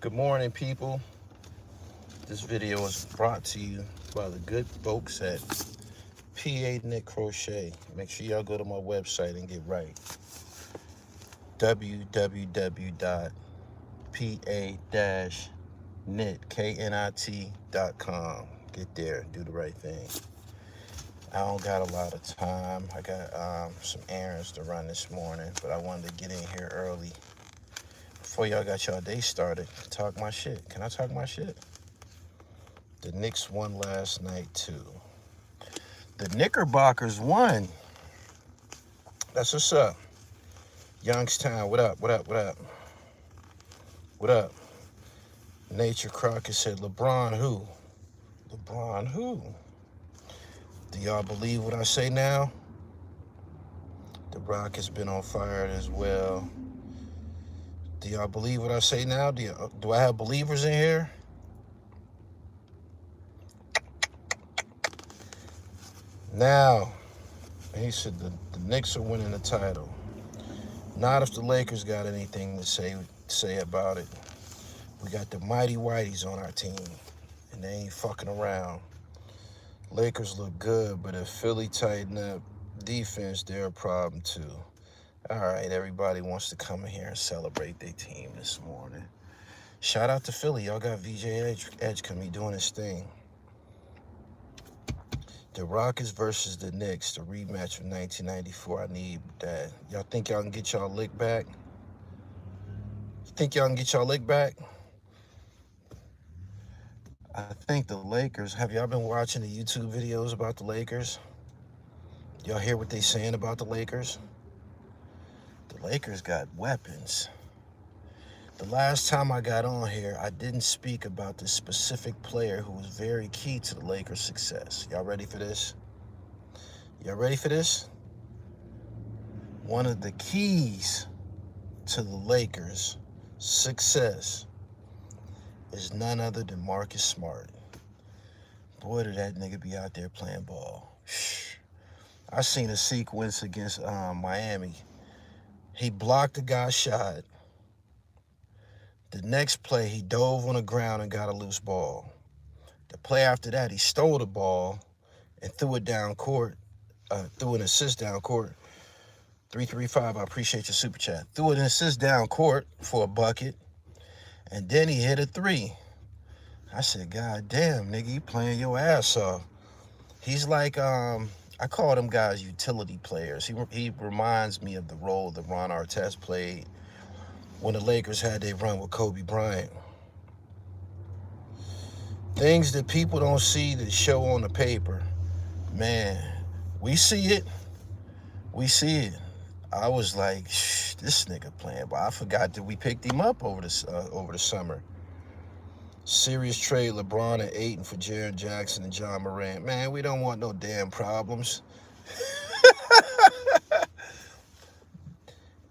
Good morning, people. This video is brought to you by the good folks at PA Knit Crochet. Make sure y'all go to my website and get right. www.pa-knit.com. Get there, do the right thing. I don't got a lot of time. I got some errands to run this morning, but I wanted to get in here early before y'all got y'all day started. Talk my shit. Can I talk my shit? The Knicks won last night, too. The Knickerbockers won. That's what's up. Youngstown, what up, what up, what up? What up? Nature Crockett said, LeBron who? LeBron who? Do y'all believe what I say now? The Rock has been on fire as well. Do y'all believe what I say now? Do I have believers in here? Now, he said the Knicks are winning the title. Not if the Lakers got anything to say about it. We got the mighty whiteys on our team, and they ain't fucking around. Lakers look good, but if Philly tighten up defense, they're a problem too. All right, everybody wants to come in here and celebrate their team this morning. Shout out to Philly. Y'all got VJ Edge coming doing his thing. The Rockets versus the Knicks, the rematch from 1994. I need that. Y'all think y'all can get y'all lick back? Think y'all can get y'all lick back? I think the Lakers, have y'all been watching the YouTube videos about the Lakers? Y'all hear what they saying about the Lakers? The Lakers got weapons. The last time I got on here, I didn't speak about the specific player who was very key to the Lakers' success. Y'all ready for this? Y'all ready for this? One of the keys to the Lakers' success is none other than Marcus Smart. Boy, did that nigga be out there playing ball. I seen a sequence against Miami. He blocked the guy's shot. The next play, he dove on the ground and got a loose ball. The play after that, he stole the ball and threw it down court, threw an assist down court. 335, I appreciate your super chat. Threw an assist down court for a bucket, and then he hit a three. I said, God damn, nigga, you playing your ass off. He's like, I call them guys utility players. He reminds me of the role that Ron Artest played when the Lakers had their run with Kobe Bryant. Things that people don't see that show on the paper. Man, we see it. We see it. I was like, this nigga playing, but I forgot that we picked him up over the summer. Serious trade, LeBron and Ayton for Jaren Jackson and John Morant. Man, we don't want no damn problems.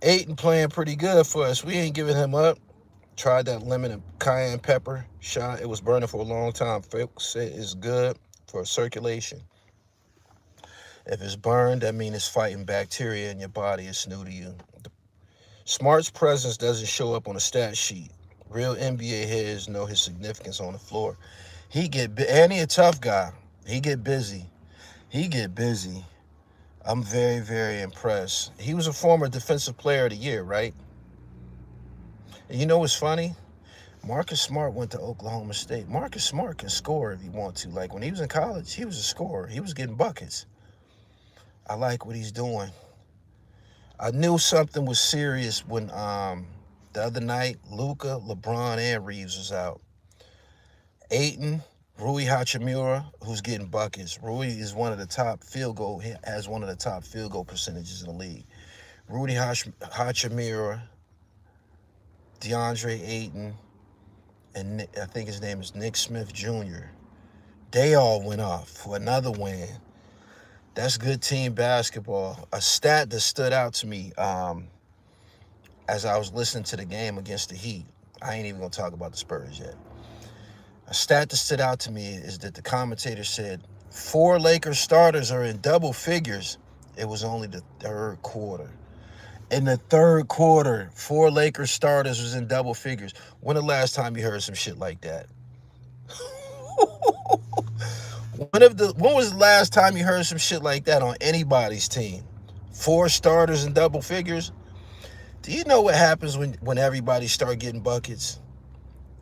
Ayton playing pretty good for us. We ain't giving him up. Tried that lemon and cayenne pepper shot. It was burning for a long time. Folks say it's good for circulation. If it's burned, that means it's fighting bacteria in your body. It's new to you. Smart's presence doesn't show up on a stat sheet. Real NBA heads know his significance on the floor. And he a tough guy. He get busy. I'm very, very impressed. He was a former Defensive Player of the Year, right? And you know what's funny? Marcus Smart went to Oklahoma State. Marcus Smart can score if he wants to. Like when he was in college, he was a scorer. He was getting buckets. I like what he's doing. I knew something was serious when the other night, Luka, LeBron, and Reeves was out. Ayton, Rui Hachimura, who's getting buckets. Rui is has one of the top field goal percentages in the league. Rudy Hachimura, DeAndre Ayton, and I think his name is Nick Smith Jr. They all went off for another win. That's good team basketball. A stat that stood out to me as I was listening to the game against the Heat. I ain't even going to talk about the Spurs yet. A stat that stood out to me is that the commentator said 4 Lakers starters are in double figures. It was only the third quarter. In the third quarter, 4 Lakers starters was in double figures. When the last time you heard some shit like that? When was the last time you heard some shit like that on anybody's team? 4 starters in double figures? Do you know what happens when everybody start getting buckets?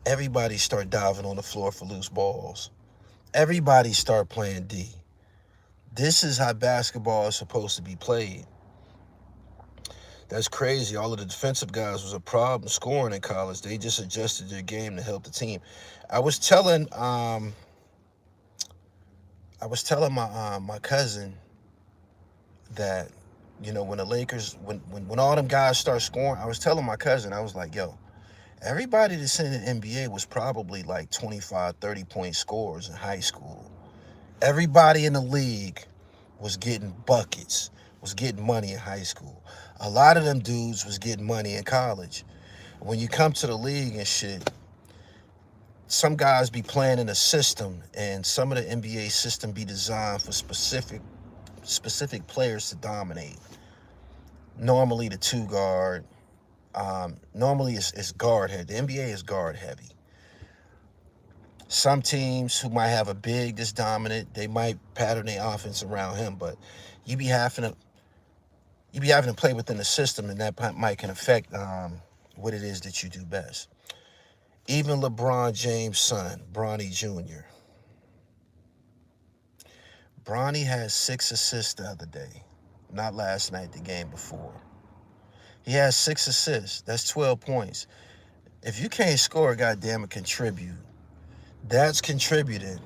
Everybody start diving on the floor for loose balls. Everybody start playing D. This is how basketball is supposed to be played. That's crazy. All of the defensive guys was a problem scoring in college. They just adjusted their game to help the team. I was telling my cousin that, you know, when the Lakers, when all them guys start scoring, I was telling my cousin, I was like, yo, everybody that's in the NBA was probably like 25, 30-point scorers in high school. Everybody in the league was getting buckets, was getting money in high school. A lot of them dudes was getting money in college. When you come to the league and shit, some guys be playing in a system, and some of the NBA system be designed for specific players to dominate. Normally the 2 guard. Normally it's guard heavy. The NBA is guard heavy. Some teams who might have a big that's dominant, they might pattern their offense around him, but you be having to play within the system, and that might can affect what it is that you do best. Even LeBron James' son, Bronny Jr. Bronny had 6 assists the other day. Not last night, the game before. He has 6 assists. That's 12 points. If you can't score, goddamn it, contribute. That's contributing.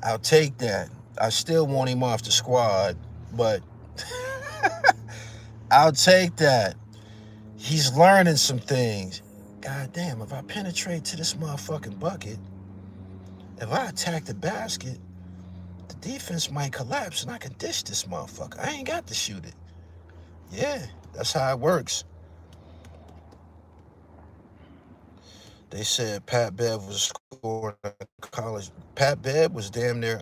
I'll take that. I still want him off the squad, but I'll take that. He's learning some things. God damn, if I penetrate to this motherfucking bucket, if I attack the basket, the defense might collapse and I can dish this motherfucker. I ain't got to shoot it. Yeah, that's how it works. They said Pat Bev was scoring in college. Pat Bev was damn near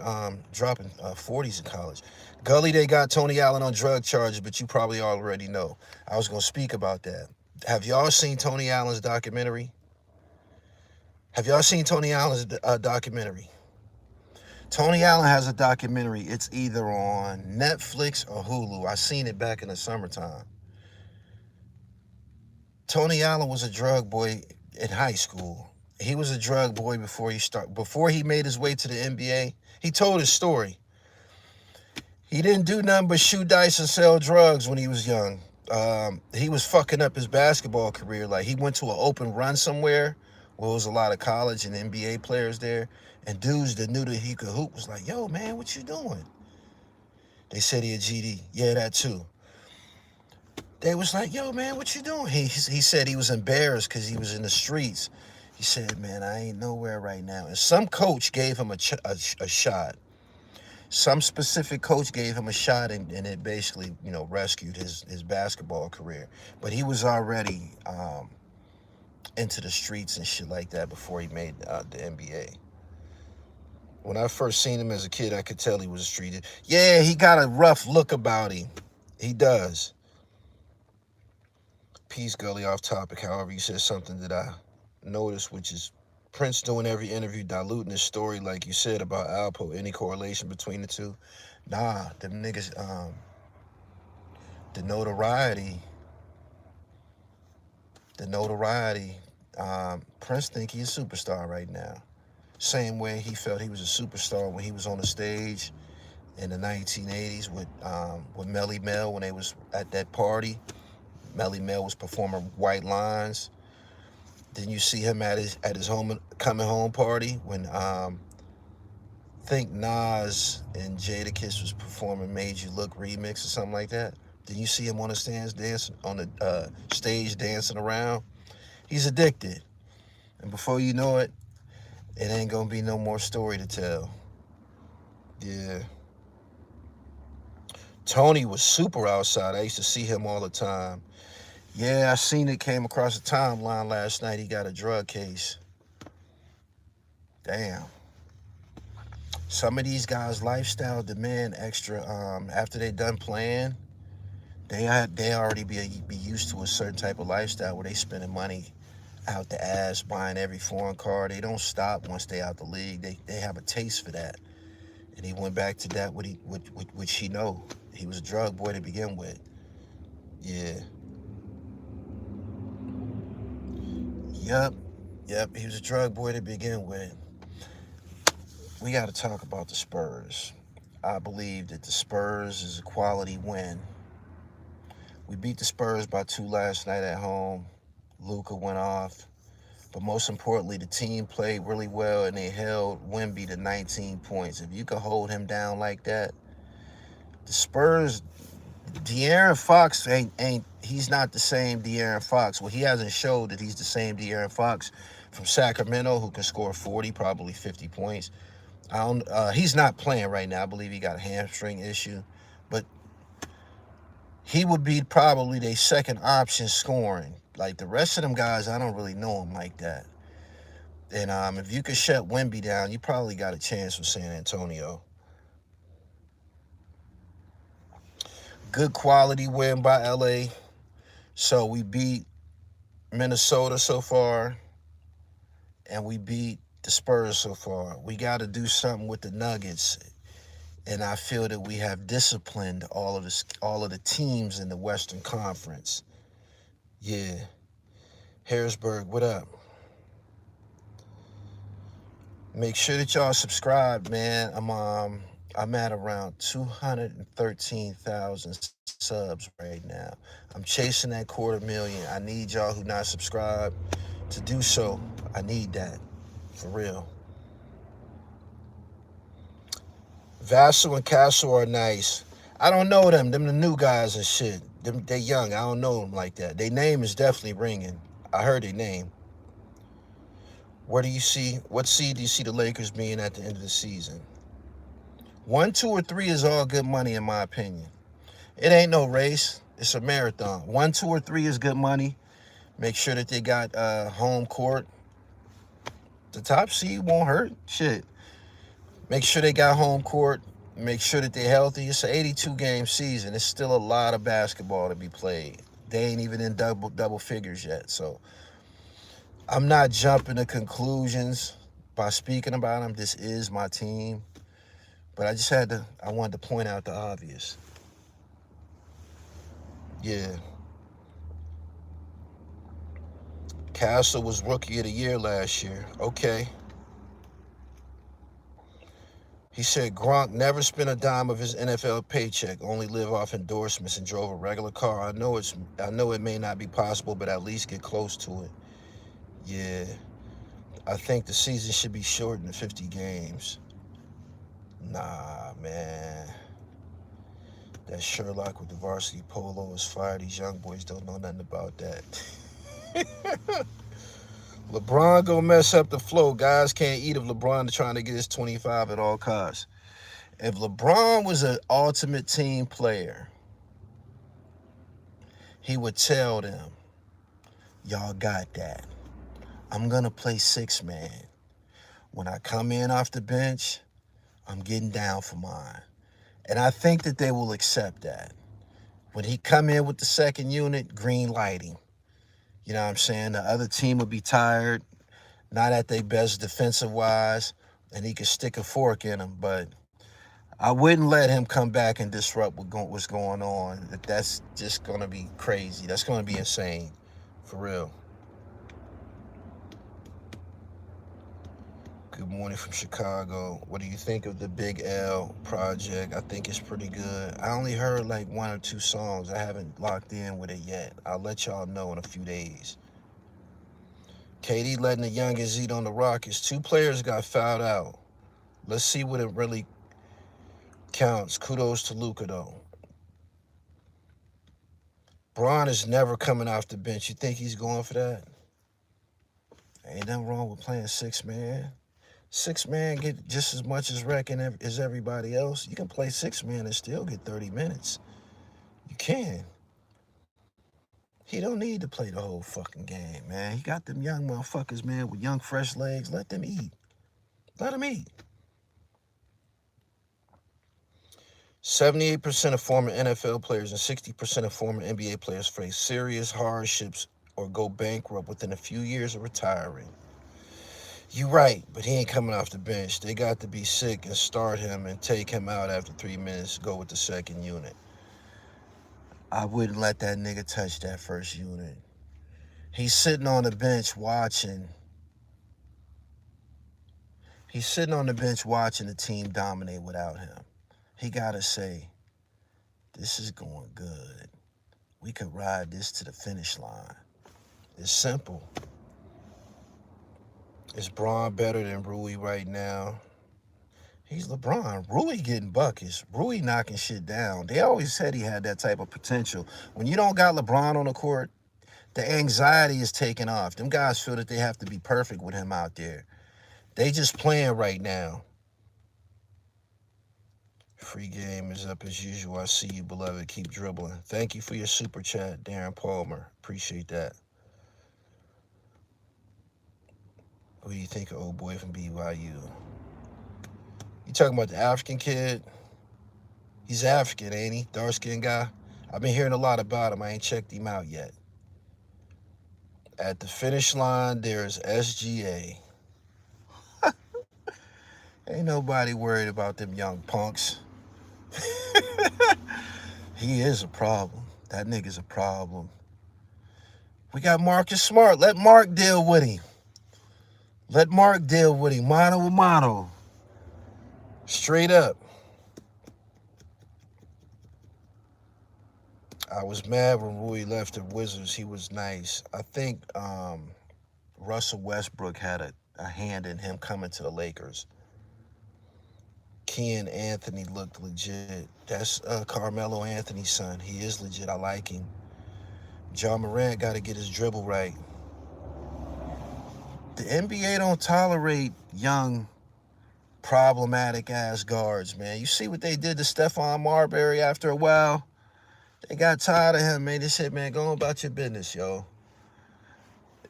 dropping 40s in college. Gully, they got Tony Allen on drug charges, but you probably already know. I was going to speak about that. Have y'all seen Tony Allen's documentary? Have y'all seen Tony Allen's documentary? Tony Allen has a documentary. It's either on Netflix or Hulu. I seen it back in the summertime. Tony Allen was a drug boy in high school. He was a drug boy before he made his way to the NBA. He told his story. He didn't do nothing but shoot dice and sell drugs when he was young. He was fucking up his basketball career. Like, he went to an open run somewhere where there was a lot of college and NBA players there, and dudes that knew that he could hoop was like, yo, man, what you doing? They said he had GD. Yeah, that too. They was like, yo, man, what you doing? He said he was embarrassed because he was in the streets. He said, man, I ain't nowhere right now. And some coach gave him a shot. Some specific coach gave him a shot, and it basically, you know, rescued his basketball career. But he was already into the streets and shit like that before he made the NBA. When I first seen him as a kid, I could tell he was a street. Yeah, he got a rough look about him. He does. Peace, Gully, off topic. However, you said something that I noticed, which is Prince doing every interview, diluting his story, like you said about Alpo. Any correlation between the two? Nah, them niggas, the notoriety, Prince think he's a superstar right now. Same way he felt he was a superstar when he was on the stage in the 1980s with Melly Mel when they was at that party. Melly Mel was performing White Lines. Then you see him at his coming home party when think Nas and Jadakiss was performing Made You Look remix or something like that. Then you see him on the stands dancing on the stage dancing around. He's addicted, and before you know it, it ain't gonna be no more story to tell. Yeah. Tony was super outside. I used to see him all the time. Yeah, I seen it, came across the timeline last night. He got a drug case. Damn. Some of these guys' lifestyle demand extra, after they done playing, They already be used to a certain type of lifestyle where they spending money out the ass, buying every foreign car. They don't stop once they out the league. They have a taste for that. And he went back to that which he know. He was a drug boy to begin with. Yeah. Yep. Yep. He was a drug boy to begin with. We got to talk about the Spurs. I believe that the Spurs is a quality win. We beat the Spurs by 2 last night at home. Luka went off. But most importantly, the team played really well and they held Wemby to 19 points. If you could hold him down like that, the Spurs, De'Aaron Fox he's not the same De'Aaron Fox. Well, he hasn't showed that he's the same De'Aaron Fox from Sacramento who can score 40, probably 50 points. He's not playing right now. I believe he got a hamstring issue. But he would be probably their second option scoring. Like the rest of them guys, I don't really know them like that. And if you could shut Wemby down, you probably got a chance with San Antonio. Good quality win by LA. So we beat Minnesota so far, and we beat the Spurs so far. We got to do something with the Nuggets, and I feel that we have disciplined all of the teams in the Western Conference. Yeah. Harrisburg, what up? Make sure that y'all subscribe, man. I'm at around 213,000 subs right now. I'm chasing that 250,000. I need y'all who not subscribed to do so. I need that, for real. Vassal and Castle are nice. I don't know them. Them the new guys and shit. They young. I don't know them like that. Their name is definitely ringing. I heard their name. What seed do you see the Lakers being at the end of the season? 1, 2, or 3 is all good money in my opinion. It ain't no race. It's a marathon. 1, 2, or 3 is good money. Make sure that they got home court. The top seed won't hurt. Shit. Make sure they got home court. Make sure that they're healthy. It's an 82-game season. It's still a lot of basketball to be played. They ain't even in double figures yet. So I'm not jumping to conclusions by speaking about them. This is my team. But I wanted to point out the obvious. Yeah. Castle was Rookie of the Year last year. Okay. He said Gronk never spent a dime of his NFL paycheck, only live off endorsements and drove a regular car. I know it may not be possible, but at least get close to it. Yeah. I think the season should be shortened to 50 games. Nah, man. That Sherlock with the varsity polo is fire. These young boys don't know nothing about that. LeBron gonna mess up the flow. Guys can't eat if LeBron is trying to get his 25 at all costs. If LeBron was an ultimate team player, he would tell them, y'all got that. I'm gonna play 6-man. When I come in off the bench, I'm getting down for mine. And I think that they will accept that. When he come in with the second unit, green lighting. You know what I'm saying? The other team will be tired, not at their best defensive-wise, and he could stick a fork in them. But I wouldn't let him come back and disrupt what's going on. That's just going to be crazy. That's going to be insane, for real. Good morning from Chicago. What do you think of the Big L project? I think it's pretty good. I only heard like 1 or 2 songs. I haven't locked in with it yet. I'll let y'all know in a few days. KD letting the youngest eat on the Rockets. 2 players got fouled out. Let's see what it really counts. Kudos to Luka, though. Bron is never coming off the bench. You think he's going for that? Ain't nothing wrong with playing 6-man. 6-man get just as much as wrecking as everybody else. You can play 6-man and still get 30 minutes. You can. He don't need to play the whole fucking game, man. He got them young motherfuckers, man, with young, fresh legs. Let them eat. Let them eat. 78% of former NFL players and 60% of former NBA players face serious hardships or go bankrupt within a few years of retiring. You right, but he ain't coming off the bench. They got to be sick and start him and take him out after 3 minutes, go with the second unit. I wouldn't let that nigga touch that first unit. He's sitting on the bench watching. He's sitting on the bench watching the team dominate without him. He got to say, this is going good. We could ride this to the finish line. It's simple. Is Braun better than Rui right now? He's LeBron. Rui getting buckets. Rui knocking shit down. They always said he had that type of potential. When you don't got LeBron on the court, the anxiety is taken off. Them guys feel that they have to be perfect with him out there. They just playing right now. Free game is up as usual. I see you, beloved. Keep dribbling. Thank you for your super chat, Darren Palmer. Appreciate that. What do you think of old boy from BYU? You talking about the African kid? He's African, ain't he? Dark-skinned guy? I've been hearing a lot about him. I ain't checked him out yet. At the finish line, there's SGA. Ain't nobody worried about them young punks. He is a problem. That nigga's a problem. We got Marcus Smart. Let Mark deal with him. Let Mark deal with him. Mano a mano. Straight up. I was mad when Rui left the Wizards. He was nice. I think Russell Westbrook had a hand in him coming to the Lakers. Ken Anthony looked legit. That's Carmelo Anthony's son. He is legit. I like him. John Morant got to get his dribble right. The NBA don't tolerate young, problematic-ass guards, man. You see what they did to Stephon Marbury after a while? They got tired of him, man. They said, man, go about your business, yo.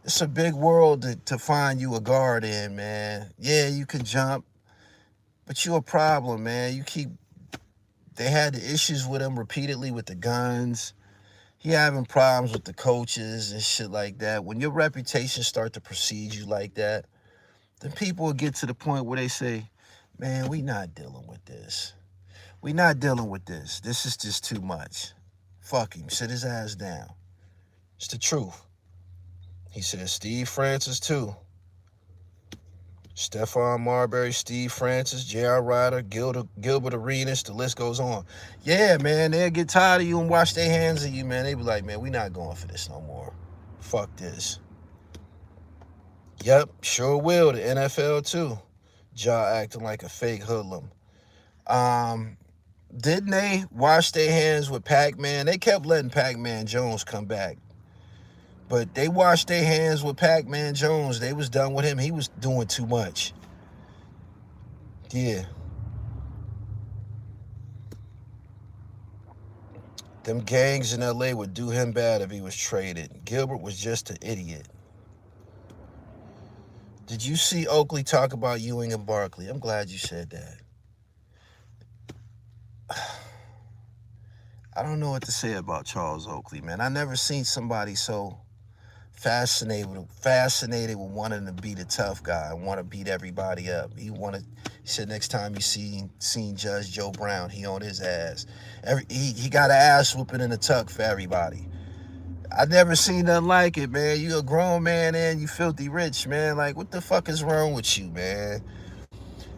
It's a big world to find you a guard in, man. Yeah, you can jump, but you a problem, man. They had the issues with him repeatedly with the guns. He having problems with the coaches and shit like that. When your reputation start to precede you like that, then people will get to the point where they say, man, we not dealing with this. We not dealing with this. This is just too much. Fuck him. Sit his ass down. It's the truth. He said Steve Francis, too. Stephon Marbury, Steve Francis, J.R. Ryder, Gilbert Arenas, the list goes on. Yeah, man, they'll get tired of you and wash their hands of you, man. They be like, man, we not going for this no more. Fuck this. Yep, sure will. The NFL, too. Ja acting like a fake hoodlum. Didn't they wash their hands with Pac-Man? They kept letting Pac-Man Jones come back. But they washed their hands with Pac-Man Jones. They was done with him. He was doing too much. Yeah. Them gangs in L.A. would do him bad if he was traded. Gilbert was just an idiot. Did you see Oakley talk about Ewing and Barkley? I'm glad you said that. I don't know what to say about Charles Oakley, man. I never seen somebody so fascinated with wanting to be the tough guy and want to beat everybody up. He said next time you seen Judge Joe Brown, he on his ass. He got an ass whooping in a tuck for everybody. I never seen nothing like it, man. You a grown man and you filthy rich, man. Like, what the fuck is wrong with you, man?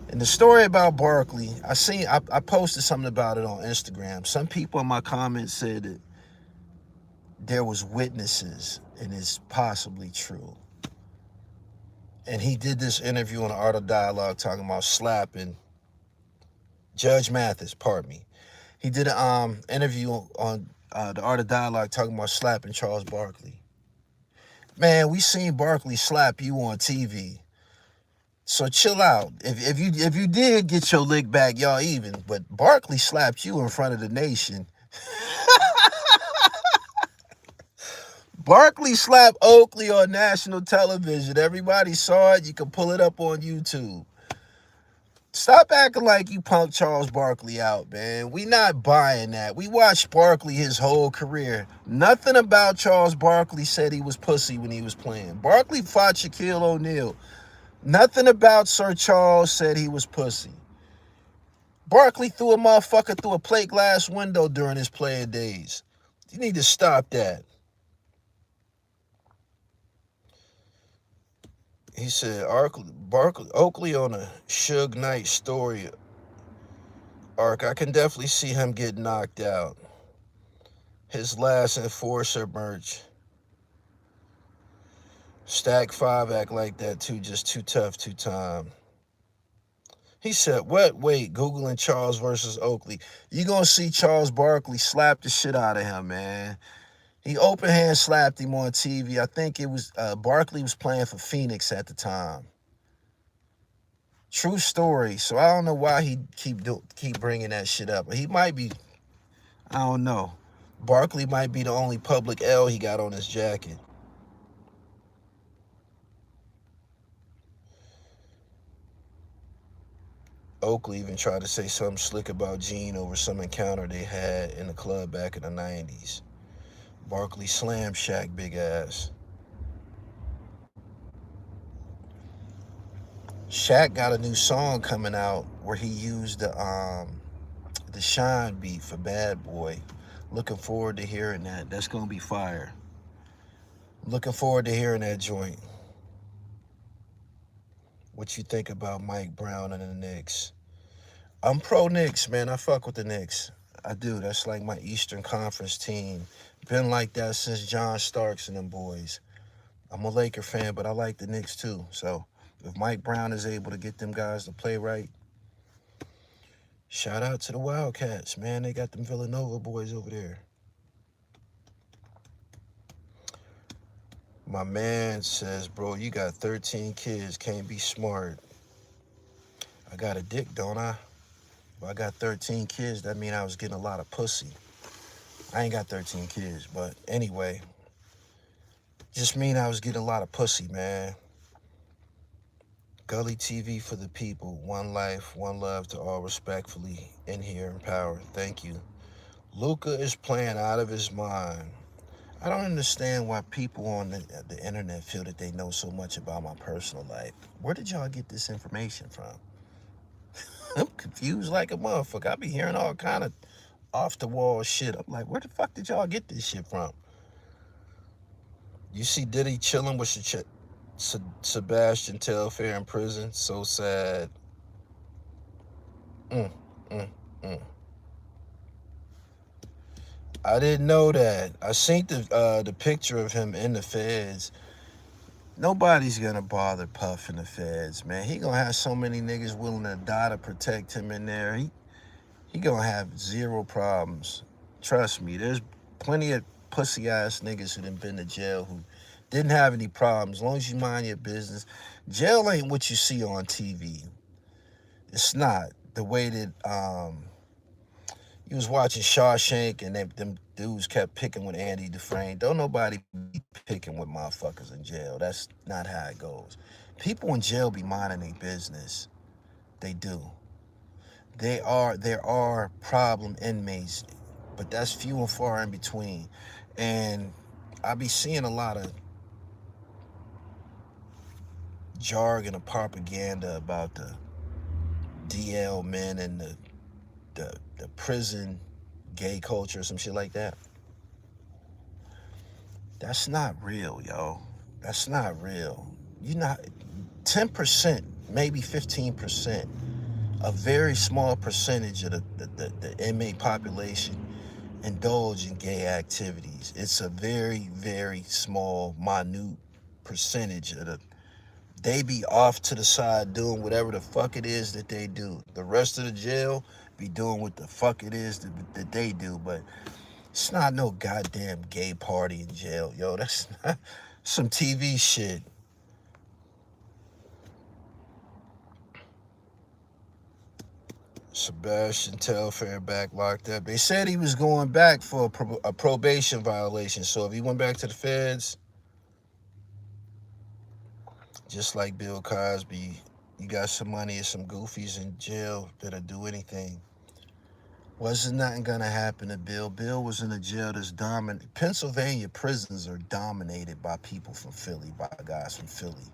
And the story about Barkley, I posted something about it on Instagram. Some people in my comments said that there was witnesses, and it's possibly true. And he did this interview on the Art of Dialogue talking about slapping Judge Mathis, pardon me. He did an interview on the Art of Dialogue talking about slapping Charles Barkley. Man, we seen Barkley slap you on TV. So chill out. If you did get your lick back, y'all even. But Barkley slapped you in front of the nation. Barkley slapped Oakley on national television. Everybody saw it. You can pull it up on YouTube. Stop acting like you punked Charles Barkley out, man. We not buying that. We watched Barkley his whole career. Nothing about Charles Barkley said he was pussy when he was playing. Barkley fought Shaquille O'Neal. Nothing about Sir Charles said he was pussy. Barkley threw a motherfucker through a plate glass window during his player days. You need to stop that. He said Oakley on a Suge Knight story arc. I can definitely see him get knocked out. His last Enforcer merch. Stack 5 act like that too, just too tough, too time. He said, what? Wait, Googling Charles versus Oakley. You gonna see Charles Barkley slap the shit out of him, man. He open hand slapped him on TV. I think it was Barkley was playing for Phoenix at the time. True story. So I don't know why he keep bringing that shit up. He might be, I don't know. Barkley might be the only public L he got on his jacket. Oakley even tried to say something slick about Gene over some encounter they had in the club back in the 90s. Barkley slammed Shaq big ass. Shaq got a new song coming out where he used the Shine beat for Bad Boy. Looking forward to hearing that. That's gonna be fire. Looking forward to hearing that joint. What you think about Mike Brown and the Knicks? I'm pro Knicks, man. I fuck with the Knicks. I do. That's like my Eastern Conference team. Been like that since John Starks and them boys. I'm a Laker fan, but I like the Knicks too. So if Mike Brown is able to get them guys to play right, shout out to the Wildcats, man. They got them Villanova boys over there. My man says, bro, you got 13 kids. Can't be smart. I got a dick, don't I? If I got 13 kids, that mean I was getting a lot of pussy. I ain't got 13 kids, but anyway. Just mean I was getting a lot of pussy, man. Gully TV for the people. One life, one love to all, respectfully in here in power. Thank you. Luca is playing out of his mind. I don't understand why people on the internet feel that they know so much about my personal life. Where did y'all get this information from? I'm confused like a motherfucker. I be hearing all kind of off the wall shit. I'm like, where the fuck did y'all get this shit from? You see Diddy chilling with Sebastian Telfair in prison. So sad. Mm, mm, mm. I didn't know that. I seen the picture of him in the feds. Nobody's gonna bother Puff in the feds, man. He gonna have so many niggas willing to die to protect him in there. He gonna have zero problems. Trust me. There's plenty of pussy ass niggas who done been to jail who didn't have any problems. As long as you mind your business. Jail ain't what you see on TV. It's not. The way that you was watching Shawshank and them dudes kept picking with Andy Dufresne. Don't nobody be picking with motherfuckers in jail. That's not how it goes. People in jail be minding their business. They do. There are problem inmates, but that's few and far in between. And I be seeing a lot of jargon and propaganda about the DL men and the prison gay culture or some shit like that. That's not real, yo. That's not real. You're not 10%, maybe 15%, a very small percentage of the inmate population indulge in gay activities. It's a very, very small, minute percentage of they be off to the side doing whatever the fuck it is that they do. The rest of the jail be doing what the fuck it is that they do, but it's not no goddamn gay party in jail, yo. That's not some TV shit. Sebastian Telfair back locked up. They said he was going back for a probation violation. So if he went back to the feds, just like Bill Cosby, You got some money and some goofies in jail that'll do anything. Wasn't nothing gonna happen to Bill. Bill was in a jail that's dominant. Pennsylvania prisons are dominated by people from Philly, by guys from Philly.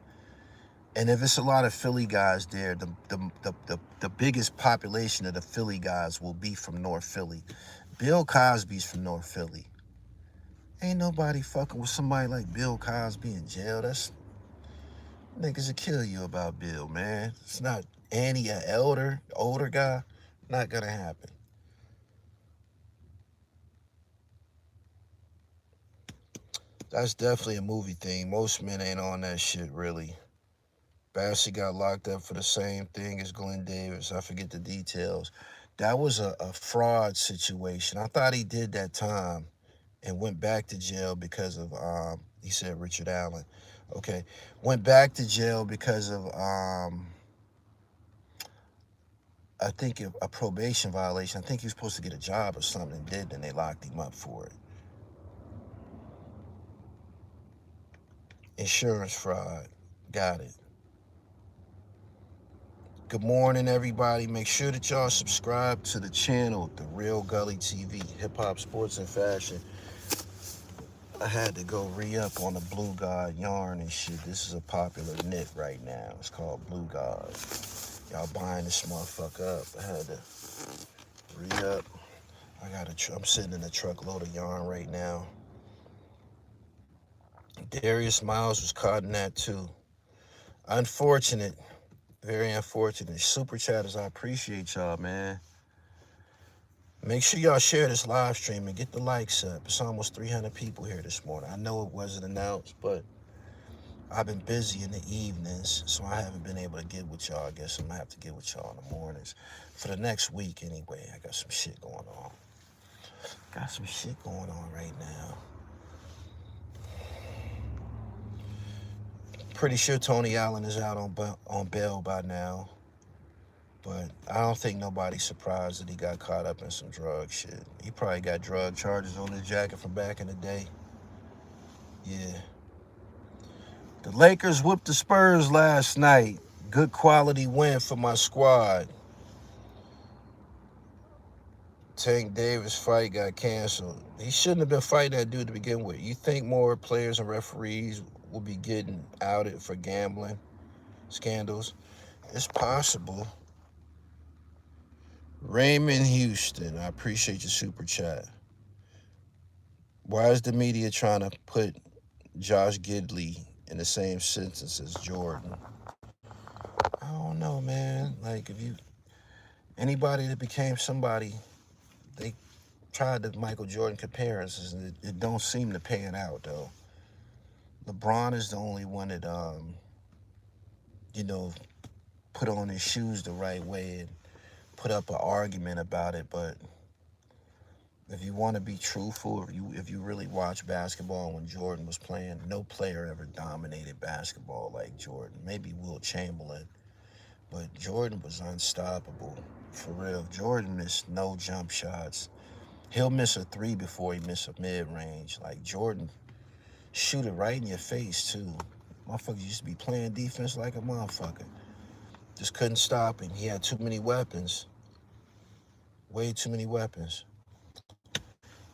And if it's a lot of Philly guys there, the biggest population of the Philly guys will be from North Philly. Bill Cosby's from North Philly. Ain't nobody fucking with somebody like Bill Cosby in jail. That's niggas will kill you about Bill, man. It's not Annie, an older guy. Not gonna happen. That's definitely a movie thing. Most men ain't on that shit, really. Bassey got locked up for the same thing as Glenn Davis. I forget the details. That was a fraud situation. I thought he did that time and went back to jail because of, he said Richard Allen. Okay. Went back to jail because of, I think a probation violation. I think he was supposed to get a job or something and did, and they locked him up for it. Insurance fraud. Got it. Good morning, everybody. Make sure that y'all subscribe to the channel, The Real Gully TV, hip hop, sports, and fashion. I had to go re-up on the Blue God yarn and shit. This is a popular knit right now. It's called Blue God. Y'all buying this motherfucker up. I had to re-up. I'm sitting in a truckload of yarn right now. Darius Miles was caught in that too. Unfortunate. Very unfortunate. Super chatters, I appreciate y'all, man. Make sure y'all share this live stream and get the likes up. It's almost 300 people here this morning. I know it wasn't announced, but I've been busy in the evenings, so I haven't been able to get with y'all. I guess I'm gonna have to get with y'all in the mornings. For the next week, anyway, I got some shit going on. Got some shit going on right now. Pretty sure Tony Allen is out on bail by now. But I don't think nobody's surprised that he got caught up in some drug shit. He probably got drug charges on his jacket from back in the day. Yeah. The Lakers whooped the Spurs last night. Good quality win for my squad. Tank Davis fight got canceled. He shouldn't have been fighting that dude to begin with. You think more players and referees will be getting outed for gambling scandals? It's possible. Raymond Houston, I appreciate your super chat. Why is the media trying to put Josh Giddey in the same sentence as Jordan? I don't know, man. Like, anybody that became somebody, they tried the Michael Jordan comparisons, and it don't seem to pan out, though. LeBron is the only one that, put on his shoes the right way and put up an argument about it. But if you want to be truthful, if you really watch basketball when Jordan was playing, no player ever dominated basketball like Jordan. Maybe Wilt Chamberlain, but Jordan was unstoppable. For real, Jordan missed no jump shots. He'll miss a three before he miss a mid-range. Like, Jordan shoot it right in your face, too. Motherfuckers used to be playing defense like a motherfucker. Just couldn't stop him. He had too many weapons. Way too many weapons.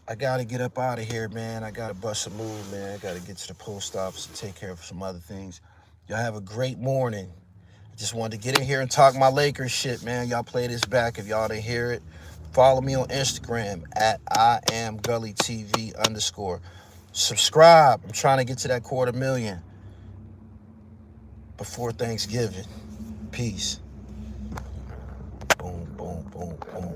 I gotta get up out of here, man. I gotta bust a move, man. I gotta get to the post office and take care of some other things. Y'all have a great morning. I just wanted to get in here and talk my Lakers shit, man. Y'all play this back if y'all didn't hear it. Follow me on Instagram at @IamGullyTV_. Subscribe. I'm trying to get to that 250,000 before Thanksgiving. Peace. Boom, boom, boom, boom.